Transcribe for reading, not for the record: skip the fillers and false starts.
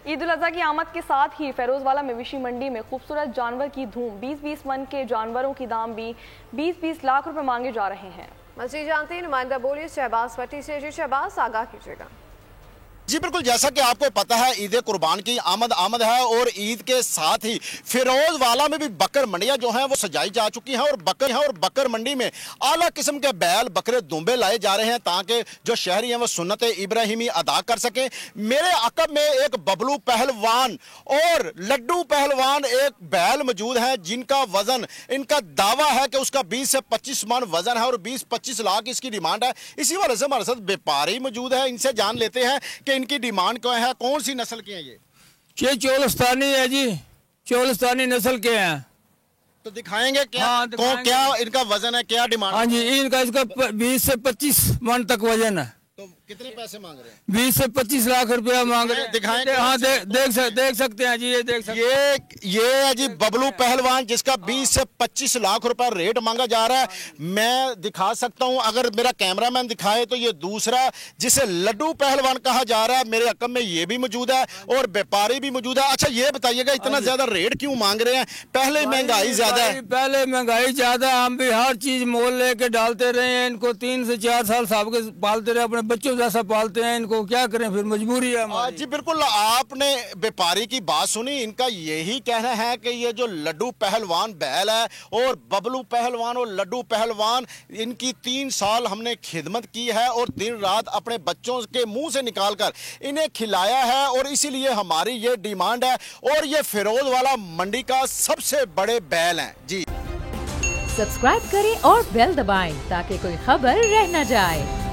ईद उल अजहा की आमद के साथ ही फेरोजवाला मवेशी मंडी में खूबसूरत जानवर की धूम। 20-20 मन के जानवरों की दाम भी 20-20 लाख रुपए मांगे जा रहे हैं। मजीद जानते हैं नुमाइंदा बोलिए शहबाज पट्टी से। जी शहबाज, आगाह कीजिएगा। जी बिल्कुल, जैसा कि आपको पता है ईद कुर्बान की आमद है और ईद के साथ ही फिरोजवाला में भी बकर मंडियां जो हैं वो सजाई जा चुकी हैं और बकर मंडी में आला किस्म के बैल बकरे दुम्बे लाए जा रहे हैं ताकि जो शहरी हैं वो सुन्नत इब्राहिमी अदा कर सकें। मेरे अकब में एक बबलू पहलवान और लड्डू पहलवान एक बैल मौजूद है जिनका वजन, इनका दावा है कि उसका 20 से 25 मन वजन है और 20-25 लाख इसकी डिमांड है। इसी वजह से हमारे साथ व्यापारी मौजूद है, इनसे जान लेते हैं कि इनकी डिमांड क्या है, कौन सी नस्ल के हैं ये चोलिस्तानी है जी, चोलिस्तानी नस्ल के हैं। तो दिखाएंगे क्या? हाँ, क्या इनका वजन है, क्या डिमांड? हाँ जी, इनका इसका 20 से 25 मन तक वजन है। तो कितने पैसे मांग रहे हैं? 20 से 25 लाख रुपया मांग रहे हैं। दिखाएंगे? हाँ देख सकते हैं जी, ये देख सकते हैं। ये है जी बबलू पहलवान जिसका 20 से 25 लाख रुपया रेट मांगा जा रहा है। मैं दिखा सकता हूं, अगर मेरा कैमरामैन दिखाए तो ये दूसरा जिसे लड्डू पहलवान कहा जा रहा है मेरे अकब में ये भी मौजूद है और व्यापारी भी मौजूद है। अच्छा ये बताइएगा इतना ज्यादा रेट क्यों मांग रहे हैं? पहले महंगाई ज्यादा है। पहले महंगाई ज्यादा, हम भी हर चीज मोल लेके डालते रहे हैं। इनको 3 से 4 साल साहब के पालते रहे, अपने बच्चों जैसा पालते हैं। इनको क्या करें, फिर मजबूरी है हमारी। जी बिल्कुल, आपने व्यापारी की बात सुनी। इनका यही कहना है कि ये जो लड्डू पहलवान बैल है और बबलू पहलवान और लड्डू पहलवान, इनकी 3 साल हमने खिदमत की है और दिन रात अपने बच्चों के मुंह से निकालकर इन्हें खिलाया है और इसीलिए हमारी ये डिमांड है। और ये फिरोजवाला मंडी का सबसे बड़े बैल हैं। जी सब्सक्राइब करें और बेल दबाएं ताकि कोई खबर रह न जाए।